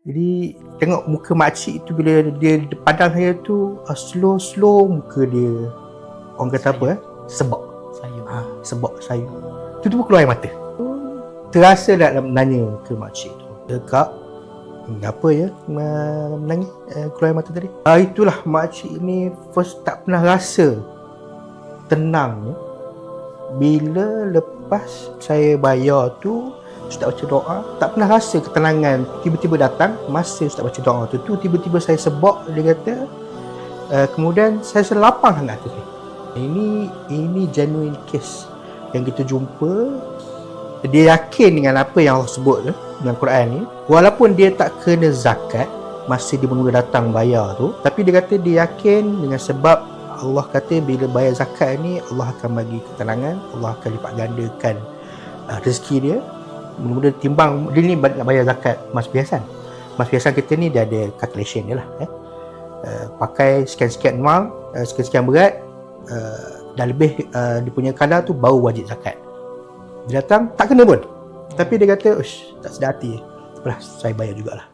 Jadi tengok muka makcik tu bila dia pandang saya tu, slow muka dia, orang kata apa sebab Sayu. sebab sayu. Tu keluar air mata. Terasa tak nanya ke makcik tu, "Kak, kenapa ya menangis, keluar air mata tadi?" Itulah makcik ni first tak pernah rasa tenang bila lepas saya bayar tu. Ustaz baca doa, tak pernah rasa ketenangan. Tiba-tiba datang masa Ustaz baca doa tu tiba-tiba saya sebab, dia kata, kemudian saya lapang sangat hati saya. Ini genuine case yang kita jumpa. Dia yakin dengan apa yang Allah sebut dalam Quran ni, walaupun dia tak kena zakat masa dia mula datang bayar tu, tapi dia kata dia yakin dengan sebab Allah kata bila bayar zakat ni Allah akan bagi ketenangan, Allah akan lipat gandakan rezeki dia. Mula-mula timbang dia ni nak bayar zakat mas biasan. Mas biasan kita ni dia ada calculation dia lah, pakai sekian-sekian wang, sekian-sekian berat, dah lebih dia punya kadar tu baru wajib zakat. Dia datang tak kena pun, tapi dia kata tak sedar hati, apalah saya bayar jugalah.